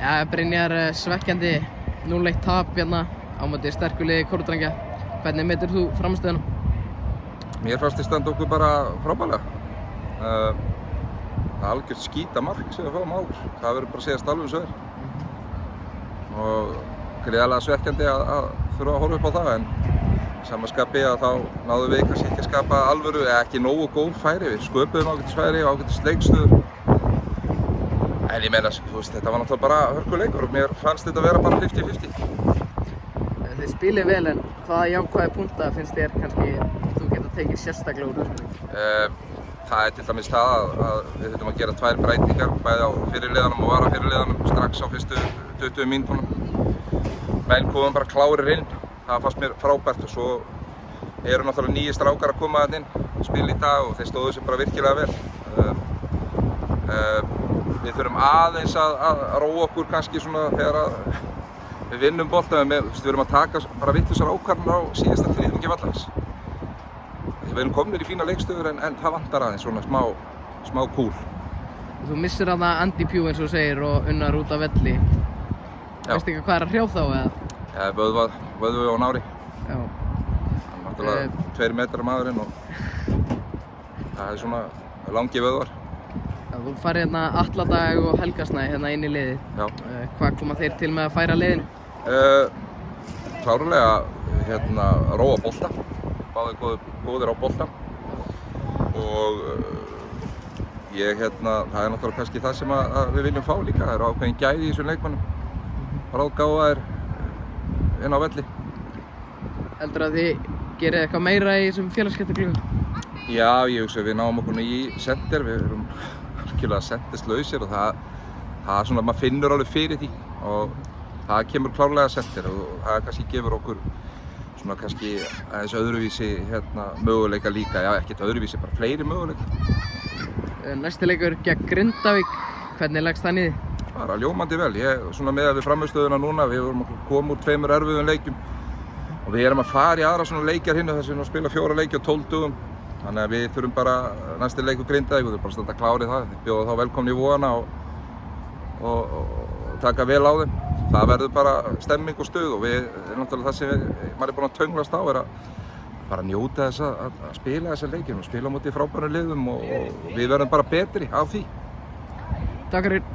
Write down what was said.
Ja, Brynjar, svekkjandi 0-1 tap hérna á móti sterku liði Kórdrengja. Hvernig metur þú frammistöðuna? Mér fannst þið standa okkur bara frábærlega. Það er algjört skítamark sem við fáum áður. Það verður bara að segjast alveg eins og er. Og gríðarlega svekkjandi að þurfa að horfa upp á það, en sama skapi að þá náðum við kannski ekki að skapa alvöru, eða ekki nógu góð færi. Við sköpuðum ágætis færi og ágætis leikstöður. En ég meina, þetta var náttúrulega bara hörkuleikur og mér fannst þetta vera bara 50-50. Þið spilið vel, en hvaða jákvæði punkta finnst þér kannski þú geta tekið sérstaklega úr þessu? Það til dæmis það að við þurfum að gera 2 breytingar, bæði á fyrirliðanum og varafyrirliðanum strax á fyrstu 20 mínútunum. Menn komum bara klárir inn, það fannst mér frábært, og svo eru náttúrulega 9 strákar að koma þarna inn og spila í dag og þeir stóðu sig bara virkilega vel. Við þurfum aðeins að róa okkur kannski svona þegar við vinnum boltann, við erum að taka bara vitlausar ákvarðanir á síðasta þriðjungi vallans. Við erum komnir í fína leikstöður en það vantar aðeins svona smá kúl. Þú missir þarna Andy Pugh eins og þú segir og Unnar út af velli. Veistu ekki hvað er að hrjá þá eða? Ja, vöðvi á nári. Já. Hann er náttúrulega 2 metrar maðurinn og það er svona langi vöðvar. Já, þú farið hérna Atladag og Helgasnæ hérna inn í liðið. Já. Hvað koma þeir til með að færa liðinu? Klárlega róa bolta. Báðir góðir á boltan. Og það er náttúrulega kannski það sem við viljum fá líka. Það eru ákveðin gæði í þessum leikmönnum. Ráðgáfaðir inn á velli. Heldurðu að þið gerið eitthvað meira í þessum félagsskiptaglugga? Já, ég hugsa að við náum okkur í center. Við erum virkilega centerslausir og það svona, maður finnur alveg fyrir því og það kemur klárlega center og það kannski gefur okkur svona kannski aðeins öðruvísi möguleika líka. Já, ekkert öðruvísi, bara fleiri möguleika. Næsti leikur gegn Grindavík, hvernig leggst það niður? Bara ljómandi vel. Svona miðað við frammistöðuna núna, við vorum að koma úr 2 erfiðum leikjum og við erum að fara í aðra svona leikjar þar sem við spila 4 leiki á 12 dögum. Þannig að við þurfum bara næsti leikur Grindavík og við þurfum bara að standa klárið það. Við bjóðum þá velkomni í vona og taka vel á þeim. Það verður bara stemming og stuð og náttúrulega það sem maður er búinn að tönglast á er að bara njóta þess að spila þessa leikir og spila á móti frábærum liðum og við verðum bara betri af því. Takk fyrir.